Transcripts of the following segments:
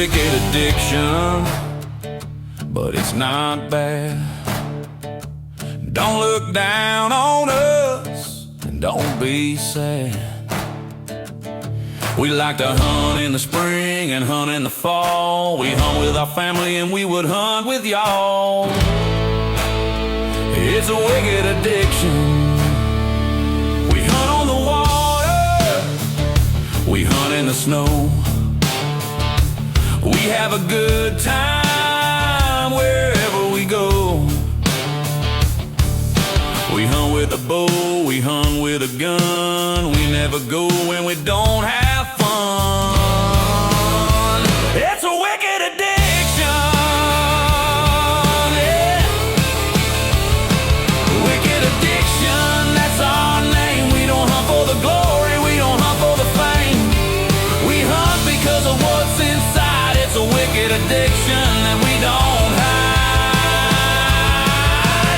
wicked addiction, but it's not bad. Don't look down on us, and don't be sad. We like to hunt in the spring and hunt in the fall. We hunt with our family and we would hunt with y'all. It's a wicked addiction. We hunt on the water, we hunt in the snow. We have a good time wherever we go. We hunt with a bow, we hunt with a gun. We never go when we don't have fun. It's a wicked addiction, yeah. Wicked addiction, that's our name. We don't hunt for the glory, we don't hunt for the fame. We hunt because of what's inside. It's a wicked addiction that we don't hide.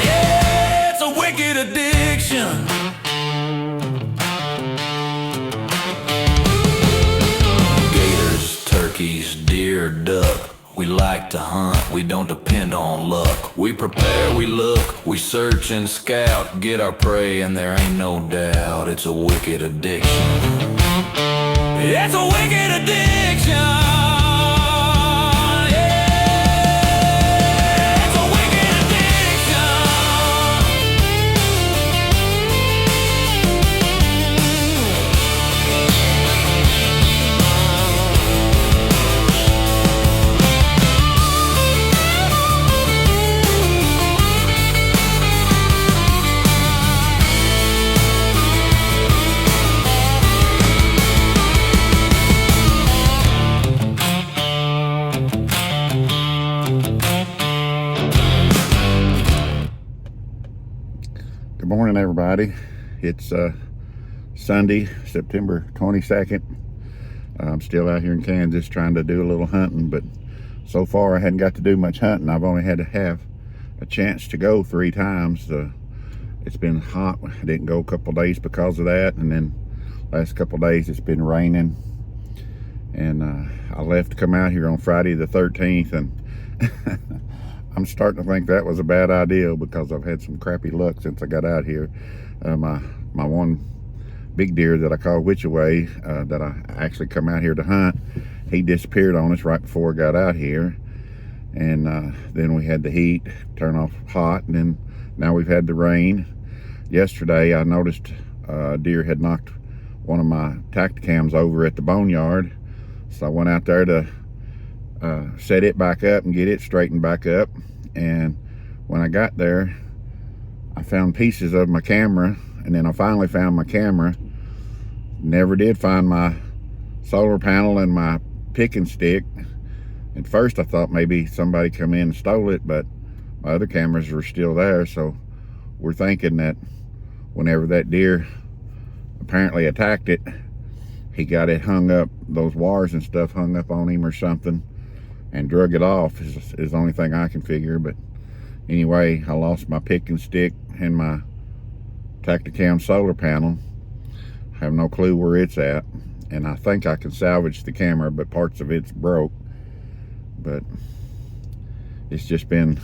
Yeah, it's a wicked addiction. Gators, turkeys, deer, duck. We like to hunt, we don't depend on luck. We prepare, we look, we search and scout. Get our prey and there ain't no doubt. It's a wicked addiction. It's a wicked addiction. Good morning, everybody. It's Sunday, September 22nd. I'm still out here in Kansas trying to do a little hunting, but so far I hadn't got to do much hunting. I've only had to have a chance to go 3 times. It's been hot. I didn't go a couple days because of that, and then last couple days it's been raining. And I left to come out here on Friday the 13th, and I'm starting to think that was a bad idea because I've had some crappy luck since I got out here. My one big deer that I call Witchaway, that I actually come out here to hunt, he disappeared on us right before I got out here. And then we had the heat turn off hot, and then now we've had the rain. Yesterday I noticed a deer had knocked one of my Tactacams over at the boneyard, so I went out there to set it back up and get it straightened back up. And when I got there, I found pieces of my camera, and then I finally found my camera. Never did find my solar panel and my picking stick. At first I thought maybe somebody come in and stole it, but my other cameras were still there. So we're thinking that whenever that deer apparently attacked it, he got it hung up, those wires and stuff hung up on him or something, and drug it off is the only thing I can figure. But anyway, I lost my picking stick and my Tactacam solar panel. I have no clue where it's at, and I think I can salvage the camera, but parts of it's broke. But it's just been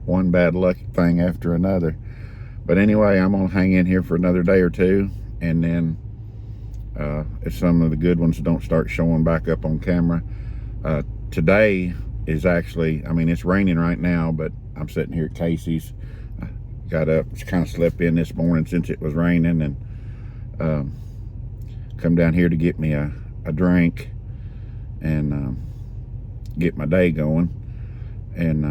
one bad luck thing after another. But anyway, I'm gonna hang in here for another day or two, and then if some of the good ones don't start showing back up on camera. Today is actually, I mean, it's raining right now, but I'm sitting here at Casey's. I got up, kind of slept in this morning since it was raining, and come down here to get me a drink and get my day going. And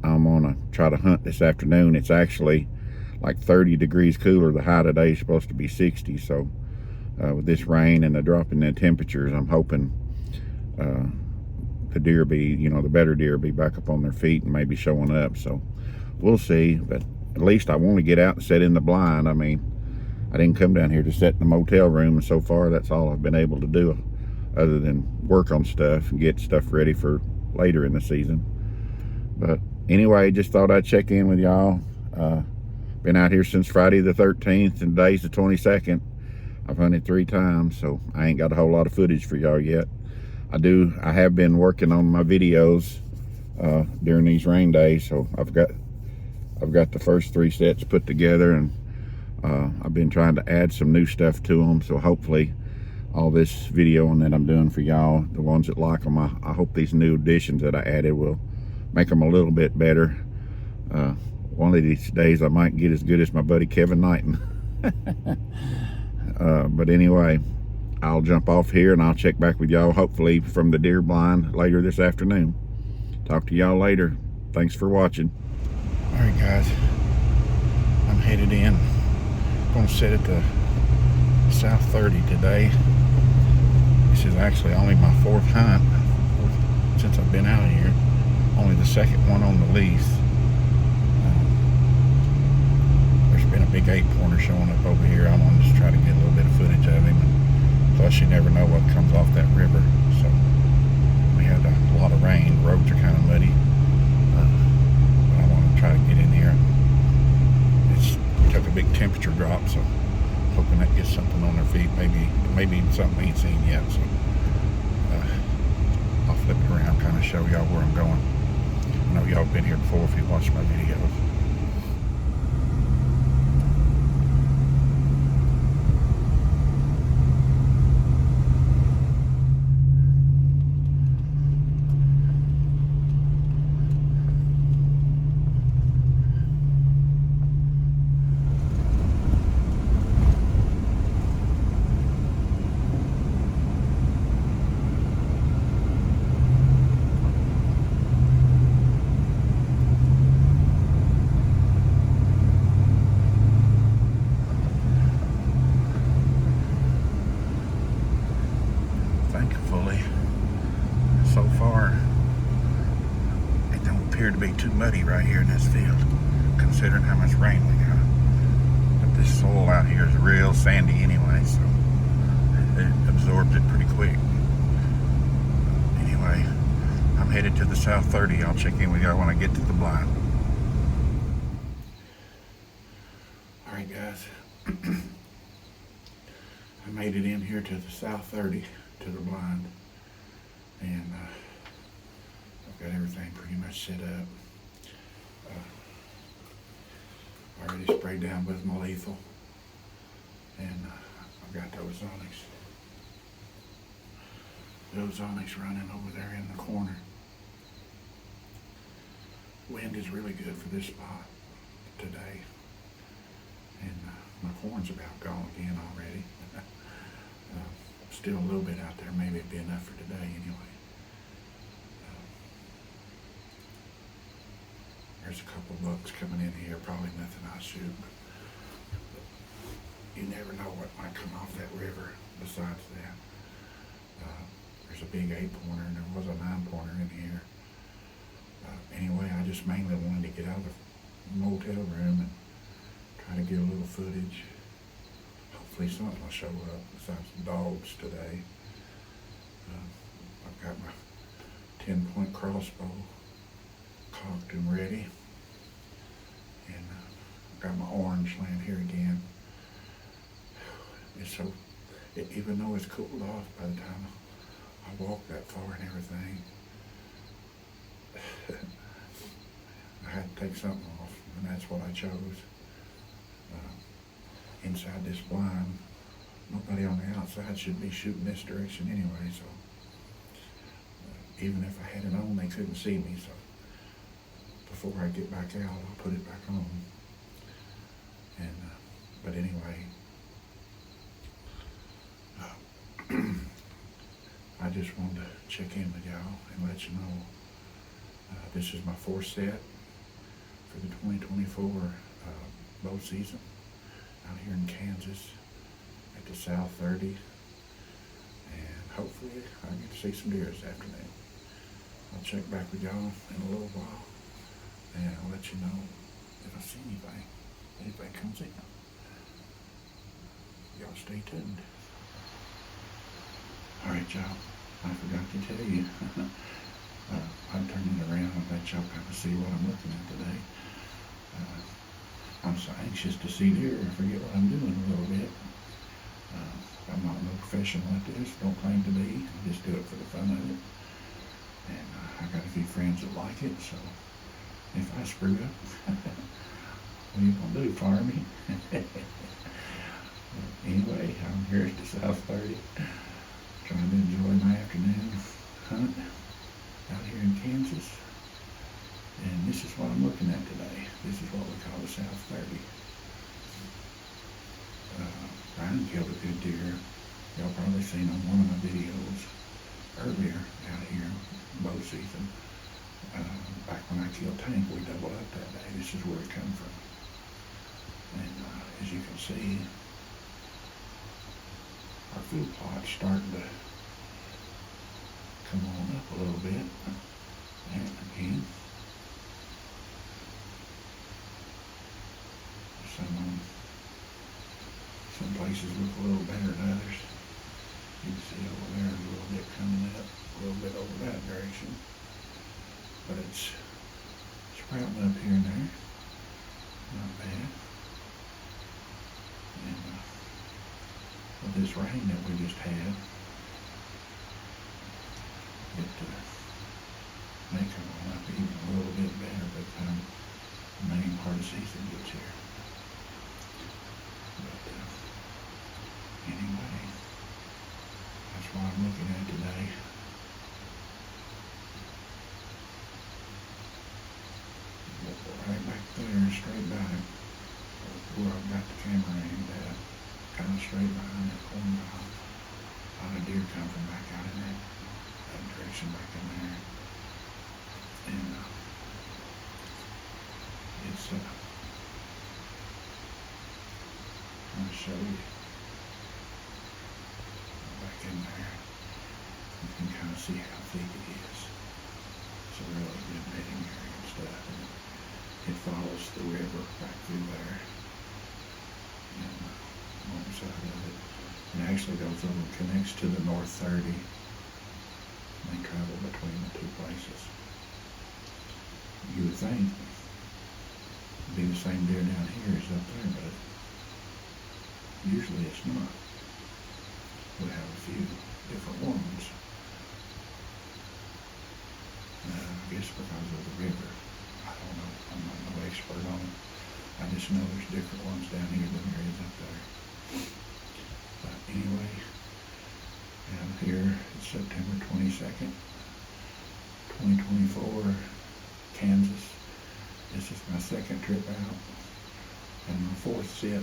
I'm gonna try to hunt this afternoon. It's actually like 30 degrees cooler. The high today is supposed to be 60, so with this rain and the drop in the temperatures, I'm hoping the deer be, the better deer be back up on their feet and maybe showing up. So we'll see, but at least I want to get out and sit in the blind. I mean, I didn't come down here to sit in the motel room, and so far that's all I've been able to do other than work on stuff and get stuff ready for later in the season. But anyway, just thought I'd check in with y'all. Been out here since Friday the 13th, and today's the 22nd. I've hunted 3 times, so I ain't got a whole lot of footage for y'all yet. I have been working on my videos during these rain days, so I've got the first 3 sets put together, and I've been trying to add some new stuff to them. So hopefully all this videoing that I'm doing for y'all, the ones that like them, I hope these new additions that I added will make them a little bit better. One of these days I might get as good as my buddy Kevin Knighton. But anyway, I'll jump off here and I'll check back with y'all hopefully from the deer blind later this afternoon. Talk to y'all later. Thanks for watching. All right, guys, I'm headed in. I'm gonna set it to South 30 today. This is actually only my 4th hunt since I've been out here. Only the 2nd one on the lease. There's been a big 8-pointer showing up over here. I wanted to try to get a little bit of footage of him. And plus, you never know what comes off that river. So we had a lot of rain. The roads are kind of muddy. But I want to try to get in here. It took a big temperature drop, so hoping that gets something on their feet. Maybe even something we ain't seen yet. So I'll flip it around, kind of show y'all where I'm going. I know y'all been here before if you watched my videos. Thankfully, so far, it don't appear to be too muddy right here in this field, considering how much rain we got. But this soil out here is real sandy anyway, so it absorbs it pretty quick. Anyway, I'm headed to the South 30. I'll check in with y'all when I get to the blind. All right, guys. I made it in here to the South 30. To the blind, and I've got everything pretty much set up. Already sprayed down with my lethal, and I've got those onyx running over there in the corner. Wind is really good for this spot today, and my corn's about gone again already. Still a little bit out there. Maybe it'd be enough for today anyway. There's a couple bucks coming in here. Probably nothing I shoot. But you never know what might come off that river besides that. There's a big 8-pointer and there was a 9-pointer in here. Anyway, I just mainly wanted to get out of the motel room and try to get a little footage. Hopefully something will show up besides the dogs today. I've got my 10-point crossbow cocked and ready. And I've got my orange laying here again. It's so, even though it's cooled off by the time I walk that far and everything, I had to take something off, and that's what I chose. Inside this blind, nobody on the outside should be shooting this direction anyway, so even if I had it on, they couldn't see me, so before I get back out, I'll put it back on. And but anyway, I just wanted to check in with y'all and let you know this is my 4th set for the 2024 bow season out here in Kansas at the South 30, and hopefully I get to see some deer this afternoon. I'll check back with y'all in a little while, and I'll let you know if I see anything comes in. Y'all stay tuned. All right, y'all, I forgot to tell you, I'm turning it around and let y'all kind of see what I'm looking at today. I'm so anxious to see deer, I forget what I'm doing a little bit. I'm not no professional at this, don't claim to be. I just do it for the fun of it. And I got a few friends that like it, so if I screw up, what are you gonna do, fire me? Anyway, I'm here at the South 30, trying to enjoy my afternoon hunt out here in Kansas. And this is what I'm looking at today. This is what we call the South 30. Ryan killed a good deer. Y'all probably seen on one of my videos earlier out here in bow season. Back when I killed Tank, we doubled up that day. This is where it come from. And as you can see, our food plot's starting to come on up a little bit. And again, some places look a little better than others. You can see over there a little bit coming up, a little bit over that direction. But it's sprouting up here and there. Not bad. And with this rain that we just had, it may come on up even a little bit better by the time the main part of the season gets here. But anyway, that's what I'm looking at today. Right back there, straight by where I've got the camera aimed at, kind of straight behind that corner. A lot of deer come from back out in that direction back in there. And it's I'm gonna show you back in there. You can kind of see how thick it is. It's a really good bedding area and stuff. And it follows the river back through there. And one side of it. And actually goes over and connects to the North 30. They travel between the two places. You would think it'd be the same deer down here as up there, but usually it's not. We have a few different ones. I guess because of the river. I don't know. I'm not no expert on it. I just know there's different ones down here than there is up there. But anyway, out here it's September 22nd, 2024, Kansas. This is my second trip out and my fourth sit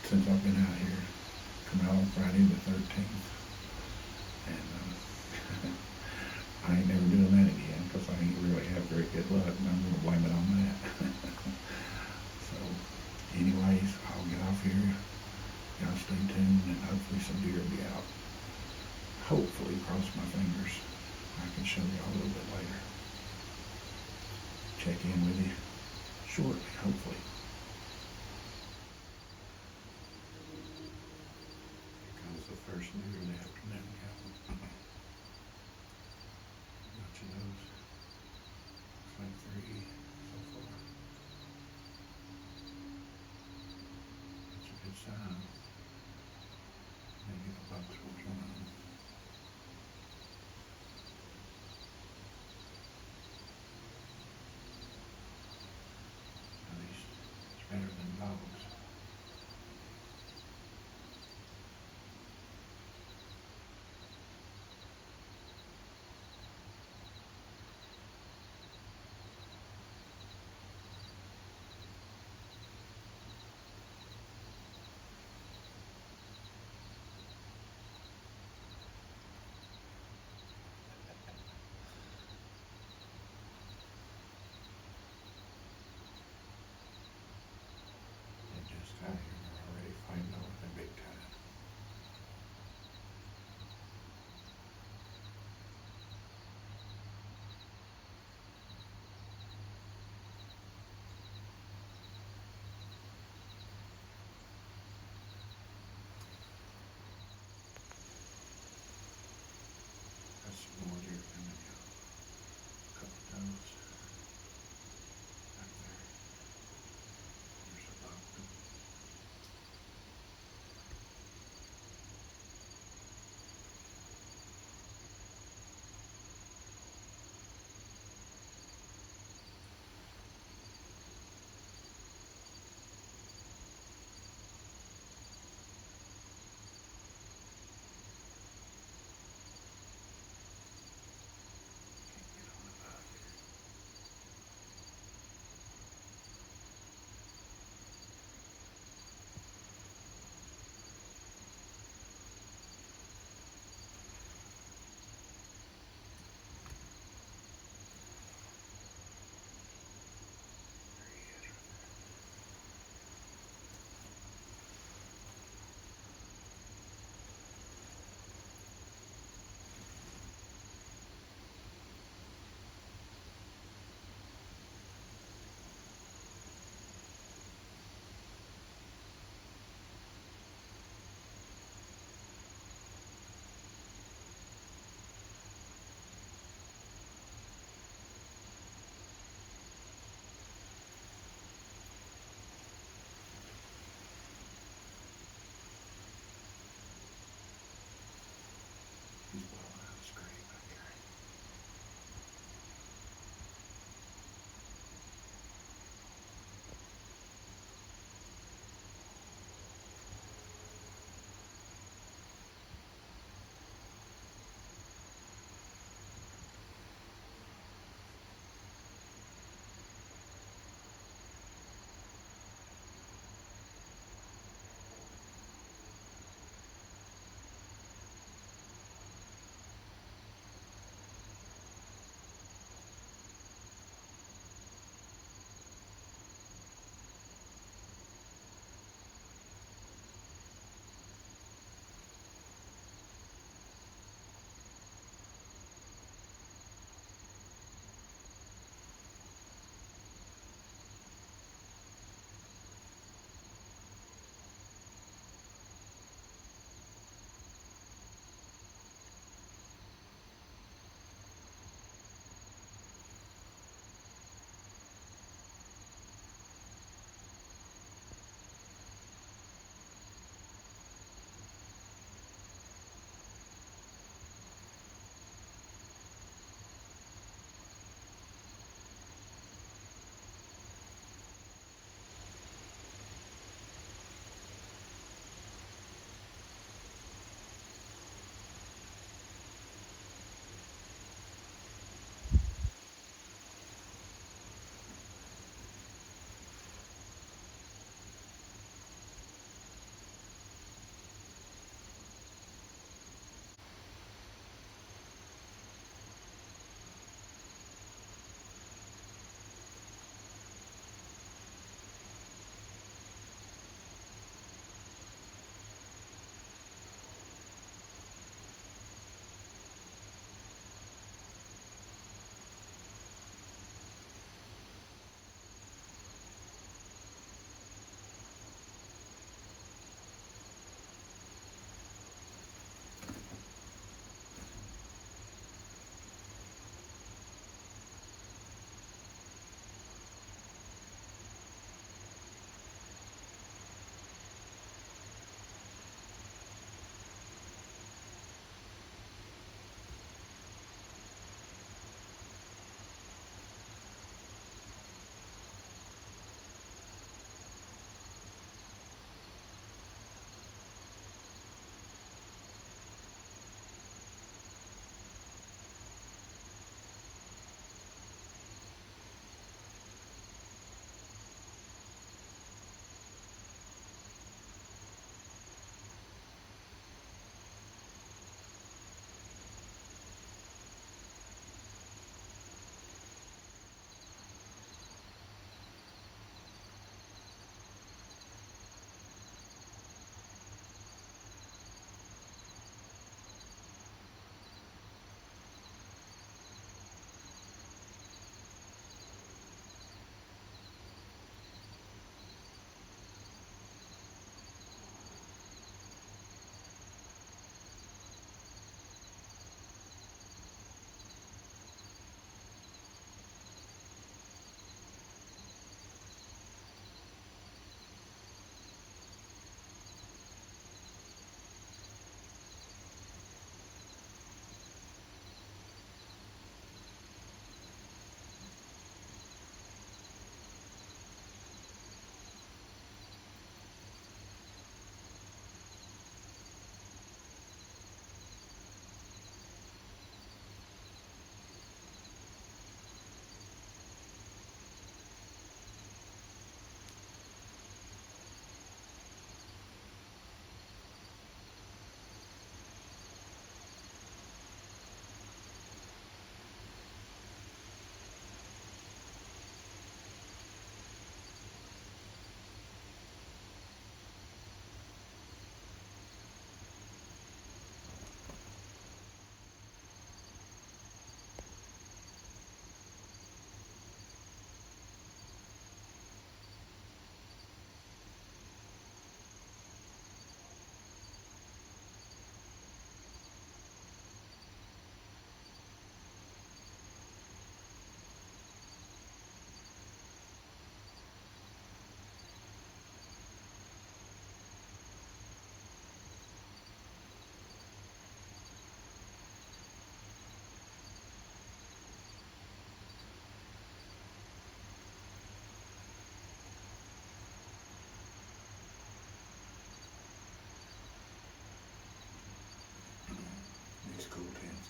since I've been out here. Come out on Friday the 13th. And I ain't never doing that again because I ain't really have very good luck, and I'm going to blame it on that. So, anyways, I'll get off here. Y'all stay tuned, and hopefully some deer will be out. Hopefully, cross my fingers. I can show you all a little bit later. Check in with you shortly, hopefully. Here comes the first deer of the afternoon, Captain. Bunch of those. Looks like 3 so far. That's a good sign. Maybe the bucks will join them. At least it's better than dogs.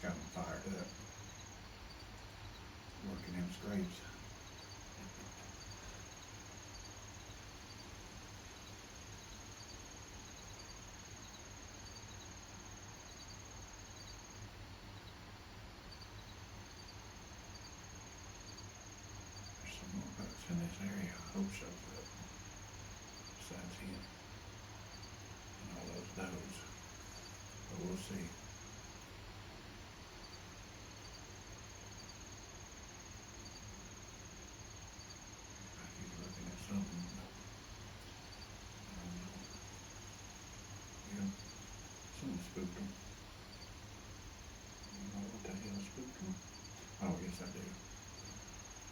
got them fired up. Working them scrapes. There's some more bugs in this area. I hope shows up. Besides him and all those does. But we'll see. He's looking at something. I don't know. Yeah. Something spooked him. I don't know what the hell spooked him. Oh, yes I do.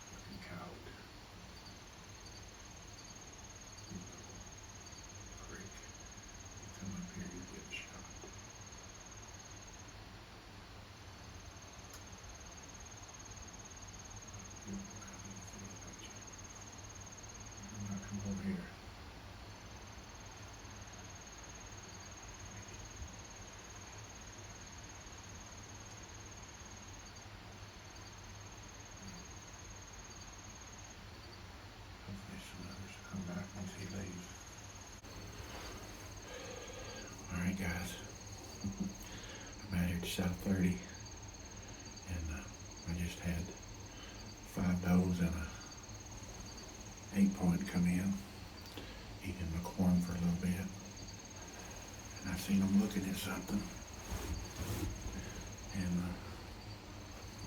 Fucking coward. Prick. You come up here, you get shot. You don't know how you feel, don't you? Now come over here. Hopefully some others will come back once he leaves. Alright guys, I'm out here at South 30 and I just had 5 does and a 8-point come in, eating the corn for a little bit, and I seen them looking at something, and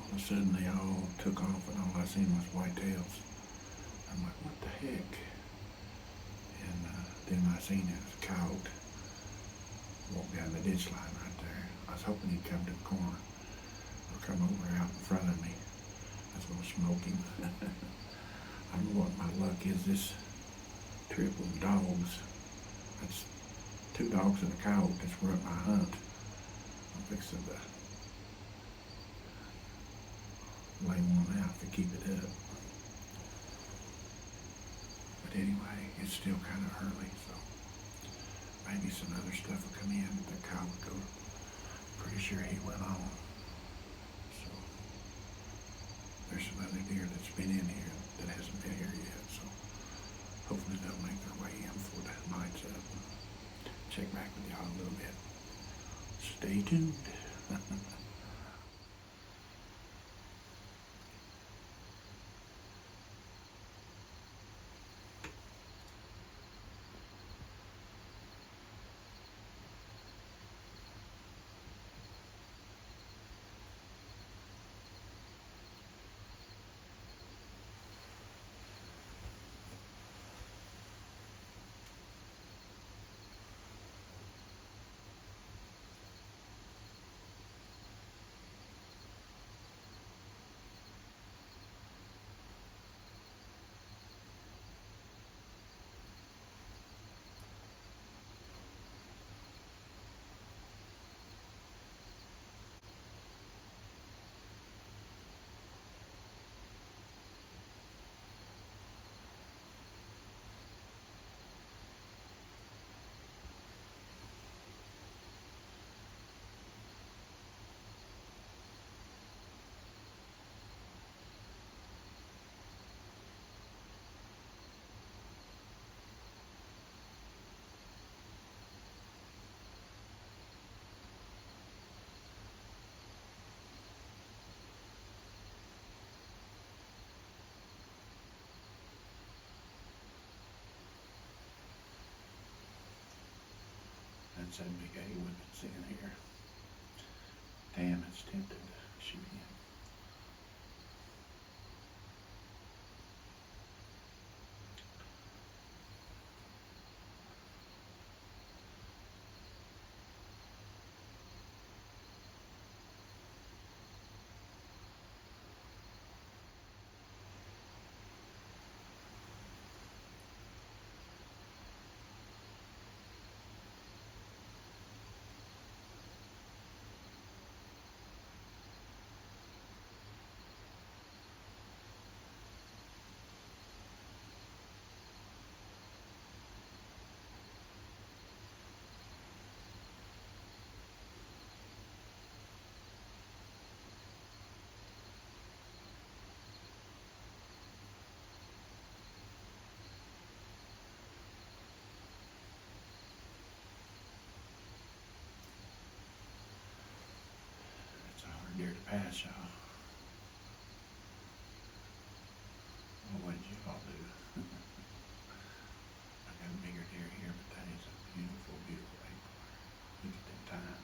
all of a sudden they all took off and all I seen was white tails. I'm like, what the heck? And then I seen it was a coyote walk down the ditch line right there. I was hoping he'd come to the corner or come over out in front of me. I was gonna smoke him. I don't know what my luck is this trip with dogs. That's 2 dogs and a coyote that's where my hunt. I'm fixing to lay one out to keep it up. But anyway, it's still kind of early, so maybe some other stuff will come in. The cow would go. Pretty sure he went on. So there's some other deer that's been in here that hasn't been here yet. So hopefully they'll make their way in before the night's up. Check back with y'all a little bit. Stay tuned. That's that big A-wood that's in here. Damn, it's tempted to shoot him. deer to pass, y'all. Well, what did you all do? I got a bigger deer here, but that is a beautiful, beautiful acorn. Look at them tines.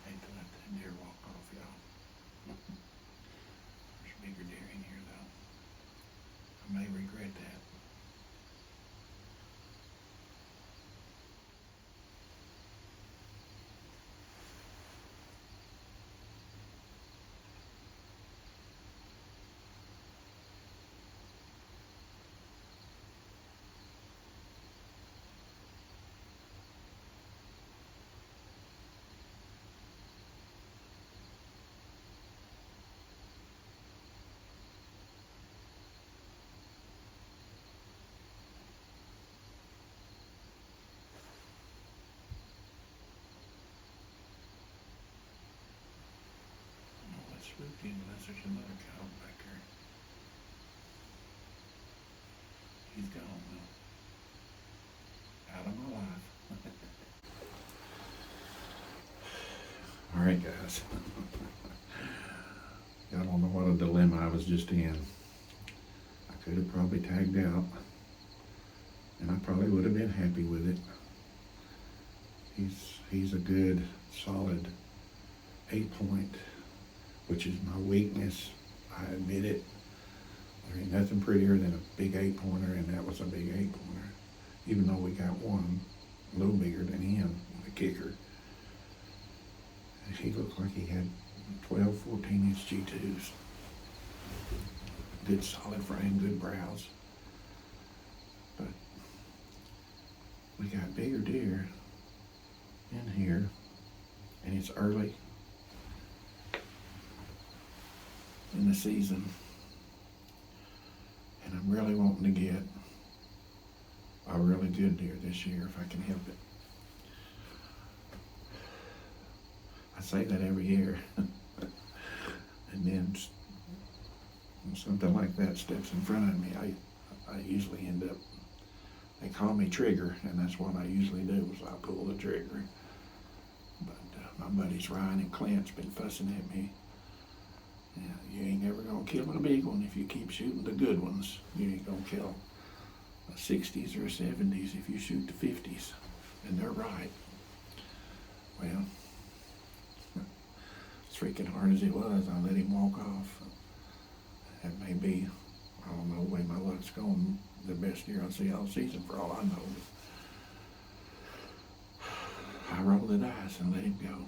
Hate to let that deer walk off, y'all. There's a bigger deer in here, though. I may regret that. Oh, that's spooky unless there's another cow back there. He's gone, though. Out of my life. All right, guys. Y'all don't know what a dilemma I was just in. I could have probably tagged out, and I probably would have been happy with it. He's a good, solid 8-point, which is my weakness. I admit it. There ain't nothing prettier than a big 8-pointer, and that was a big 8-pointer. Even though we got one a little bigger than him, the kicker. He looked like he had 12, 14-inch G2s. Good solid frame, good brows. But we got bigger deer in here, and it's early in the season. And I'm really wanting to get a really good deer this year if I can help it. I say that every year. And then when something like that steps in front of me, I usually end up, they call me trigger, and that's what I usually do, is I pull the trigger. But my buddies Ryan and Clint's been fussing at me. Yeah, you ain't ever gonna kill a big one if you keep shooting the good ones. You ain't gonna kill a 60s or a 70s if you shoot the 50s. And they're right. Well, freaking hard as it was, I let him walk off. That may be, I don't know, the way my luck's going, the best year I'll see all season for all I know. I rolled the dice and let him go.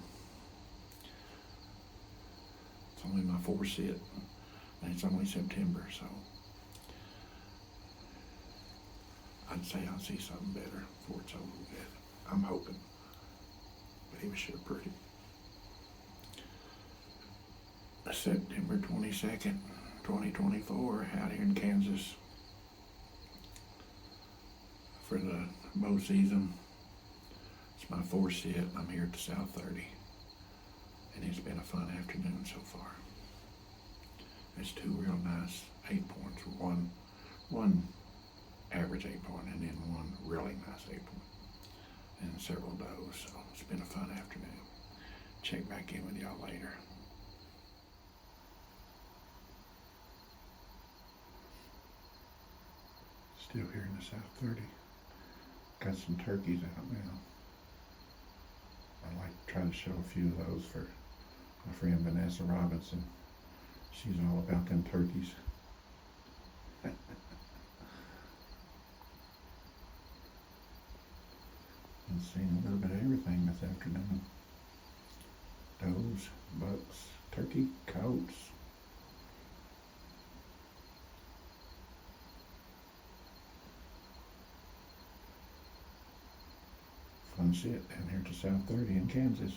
It's only my fourth sit, and it's only September, so I'd say I'll see something better before it's over with. I'm hoping, but he was sure pretty. September 22nd, 2024, out here in Kansas for the bow season. It's my fourth sit. I'm here at the South 30, and it's been a fun afternoon so far. There's two real nice 8 points, one average 8 point, and then one really nice 8 point, and several does. So it's been a fun afternoon. Check back in with y'all later. Still here in the South 30. Got some turkeys out now. I'd like to try to show a few of those for my friend Vanessa Robinson. She's all about them turkeys. Been seeing a little bit of everything this afternoon. Does, bucks, turkey, coats. Fun shit down here to South 30 in Kansas.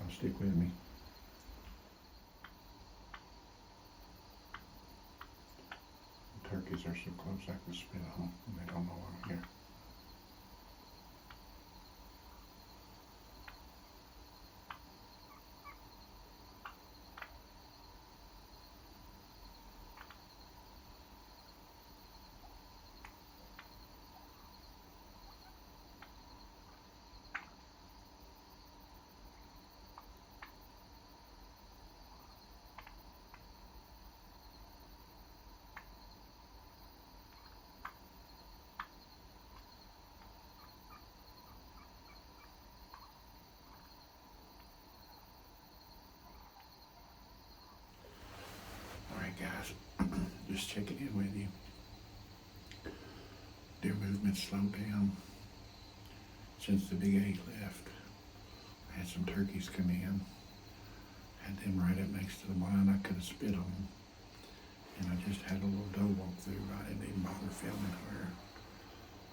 I'll stick with me. The turkeys are so close I can spit on them and they don't know I'm here. Guys, just checking in with you. Deer movement slowed down since the big 8 left. I had some turkeys come in, had them right up next to the blind. I could have spit on them, and I just had a little doe walk through. I didn't even bother filming her.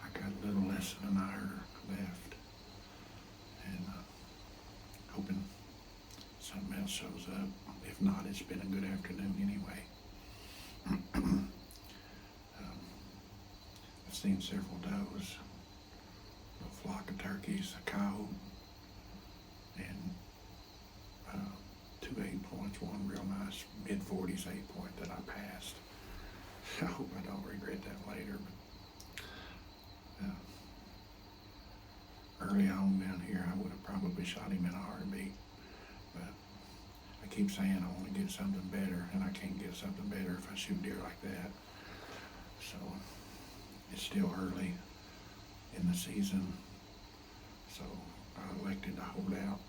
I got a little less than an hour left, and hoping something else shows up. If not, it's been a good afternoon anyway. I've seen several does, a flock of turkeys, a coyote, and 2 8 points, one real nice mid-40s 8 point that I passed. I hope I don't regret that later, but early on down here I would have probably shot him in a heartbeat, but I keep saying I want to get something better, and I can't get something better if I shoot deer like that. So it's still early in the season, so I elected to hold out.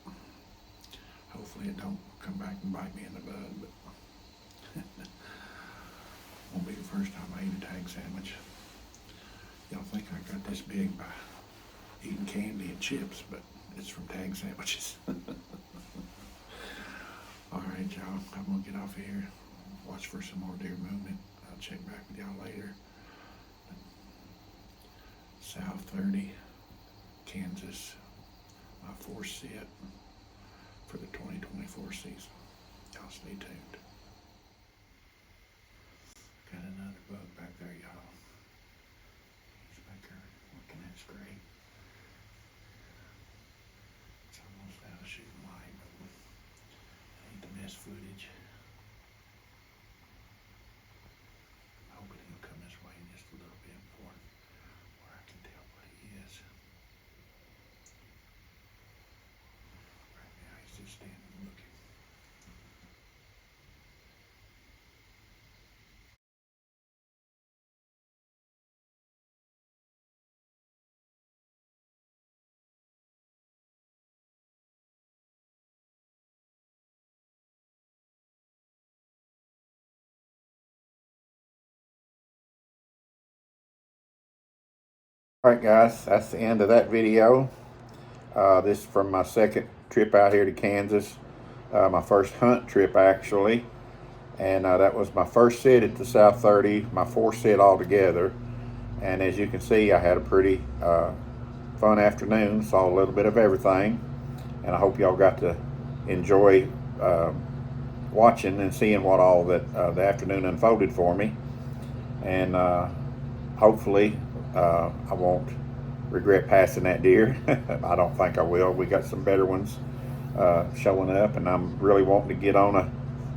Hopefully it don't come back and bite me in the bud, but won't be the first time I eat a tag sandwich. Y'all think I got this big by eating candy and chips, but it's from tag sandwiches. All right, y'all, I'm gonna get off of here. Watch for some more deer movement. I'll check back with y'all later. South 30, Kansas, my fourth sit for the 2024 season. Y'all stay tuned. Got another bug back there, y'all. He's back there looking at straight. It's almost out of shooting light, but I need to miss footage. Hoping he'll come this way just a little bit more where I can tell what he is. Right now he's just standing looking. Alright guys, that's the end of that video. This is from my second trip out here to Kansas. My first hunt trip actually. And that was my first sit at the South 30, my fourth sit altogether. And as you can see, I had a pretty fun afternoon, saw a little bit of everything. And I hope y'all got to enjoy watching and seeing what all that the afternoon unfolded for me. And hopefully I won't regret passing that deer. I don't think I will. We got some better ones showing up, and I'm really wanting to get on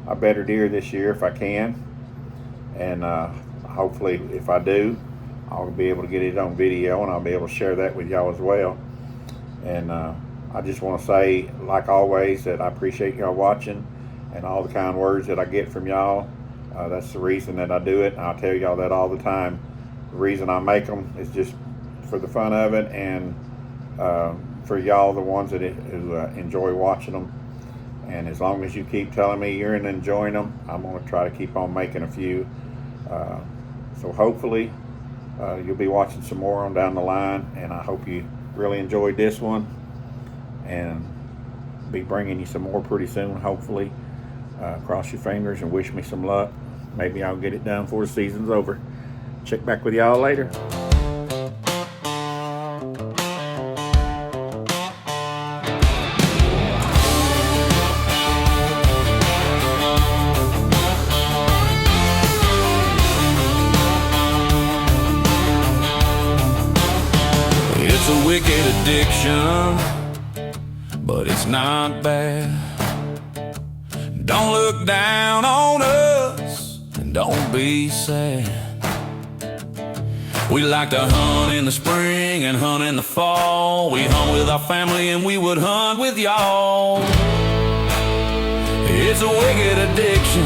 a better deer this year if I can. And hopefully if I do, I'll be able to get it on video, and I'll be able to share that with y'all as well. And I just want to say, like always, that I appreciate y'all watching and all the kind words that I get from y'all. That's the reason that I do it. I'll tell y'all that all the time. The reason I make them is just for the fun of it, and for y'all, the ones that who enjoy watching them. And as long as you keep telling me you're enjoying them, I'm going to try to keep on making a few. So hopefully you'll be watching some more on down the line, and I hope you really enjoyed this one, and be bringing you some more pretty soon, hopefully. Cross your fingers and wish me some luck. Maybe I'll get it done before the season's over. Check back with y'all later. It's a wicked addiction, but it's not bad. Don't look down on us, and don't be sad. We like to hunt in the spring and hunt in the fall. We hunt with our family and we would hunt with y'all. It's a wicked addiction.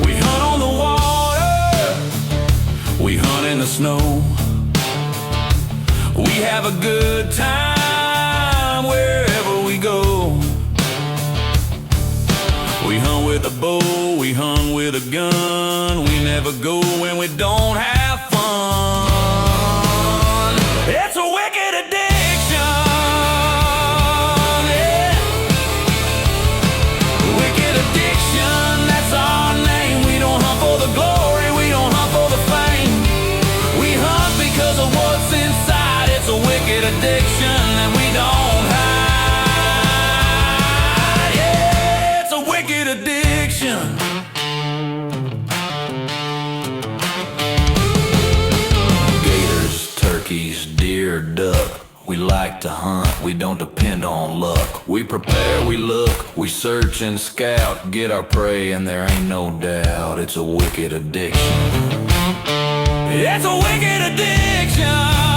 We hunt on the water, we hunt in the snow. We have a good time wherever we go. We hunt with a bow, we hunt with a gun. We never go when we don't have fun. It's a wicked addiction, yeah. Wicked addiction, that's our name. We don't hunt for the glory, we don't hunt for the fame. We hunt because of what's inside. It's a wicked addiction that we don't hide. Yeah, it's a wicked addiction. Gators, turkeys, deer, duck. We like to hunt, we don't depend on luck. We prepare, we look, we search and scout. Get our prey and there ain't no doubt. It's a wicked addiction. It's a wicked addiction.